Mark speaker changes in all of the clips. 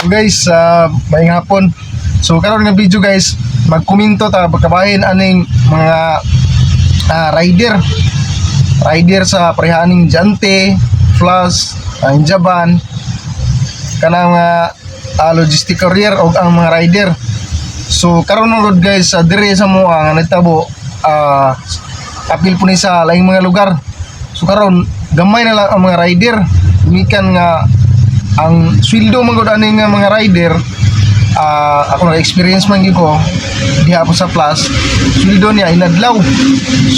Speaker 1: Guys, maayong hapon. So karon nga video guys, magkomento ta pagkabahin aning mga rider sa parehaning Jante, Flash, ang Jaban kanang logistic courier og ang mga rider. So karon ngod guys, dire sa mo nga nagtabo apil po ni sa laing mga lugar. So karon gamay na lang ang mga rider, mikan nga ang sweldo man gud ani nga mga rider. Ako na-experience man gyud ko diha po sa Plus, sweldo niya inadlaw.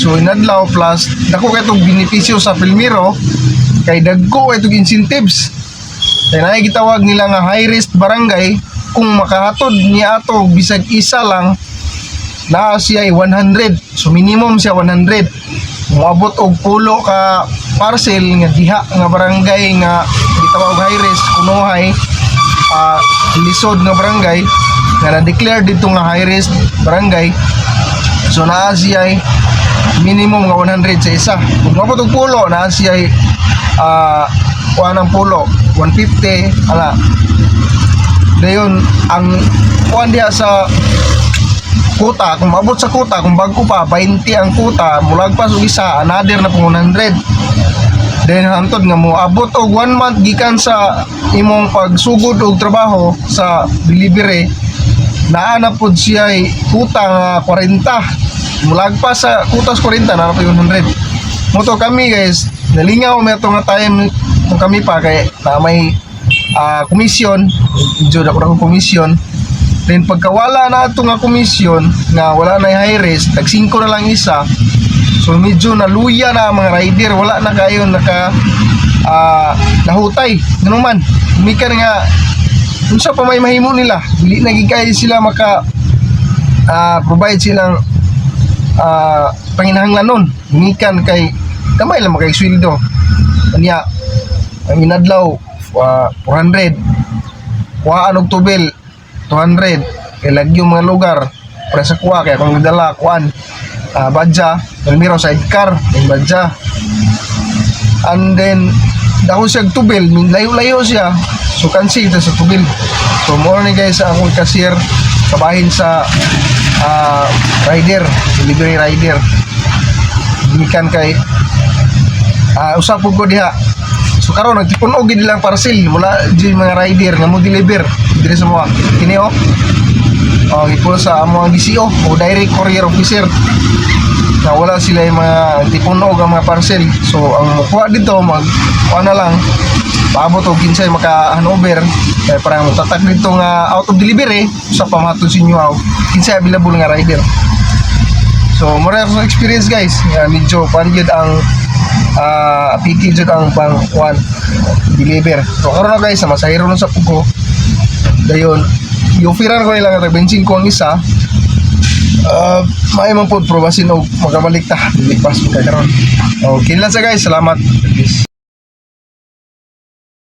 Speaker 1: So inadlaw plus dako kay tong benepisyo sa Pilmiro, kay dagko kay tong incentives. Kaya na gitawag nila nga high risk barangay. Kung makahatod niya ato bisag isa lang, na siya 100. So minimum siya 100. Moabot og pulo ka parcel nga diha nga barangay nga gitawag high risk kunohay lisod nga barangay nga na-declare dito nga high risk barangay. So naa siya minimum nga 100 sa isa. Kung moabot og pulo, naa siya kuha ng pulo 150 ala. Dayon ang kuan diha sa kuta, kung maabot sa kuta, kung bago pa 20 ang kuta, mulagpas og isa, another na po 100. Then hantod nga mo abot og 1 month gikan sa imong pagsugod og trabaho sa delivery, naa na pud siya kuta nga 40. Mulagpas sa kutas 40 na po 100. Moto kami guys, nalingaw may nga time kung kami pa kay na may komisyon, medyo ako na komisyon. Then pagkawala na ito nga komisyon nga wala na high risk, tag 5 na lang isa. So medyo naluya na ang mga rider, wala na kayo nahutay. Ganun man, umikan nga kung sa pa may mahimo nila, dili na gigay sila maka provide silang panginahanglan nun. Umikan kay kamay lang makay sweldo. Kanya ang inadlaw 400, kuhaan og tubel 200, kay lagi yung mga lugar para sa kuha, kaya kung nagdala kuhaan badja, Pilmiro sidecar yung badja, and then dahon siya tubel, layo-layo siya, so cancel ito sa tubel. So more ni guys akong cashier kabahin sa rider, delivery rider. Dimikan kay usap ko diha. So karon nagtipon og gid lang parcel mula di mga rider nga mo deliver dire sa mga kini ipo sa mga DCO o direct courier officer na wala sila yung mga tipon og ang mga parcel. So ang kuha dito kuha na lang paabot og kinsay maka handover kay parang tatak dito nga out of delivery sa pamahatod sa inyo kinsay available nga rider. So mura sa experience guys nga medyo pangyud ang PT jud ang pang one deliver. So karon na guys, masahiro nun sa pugo. Dayon, i-offeran ko nila nga 25 ang isa. May man po probasin og magabalik ta. Dili pas mo karon. Okay lang sa guys, salamat. Peace.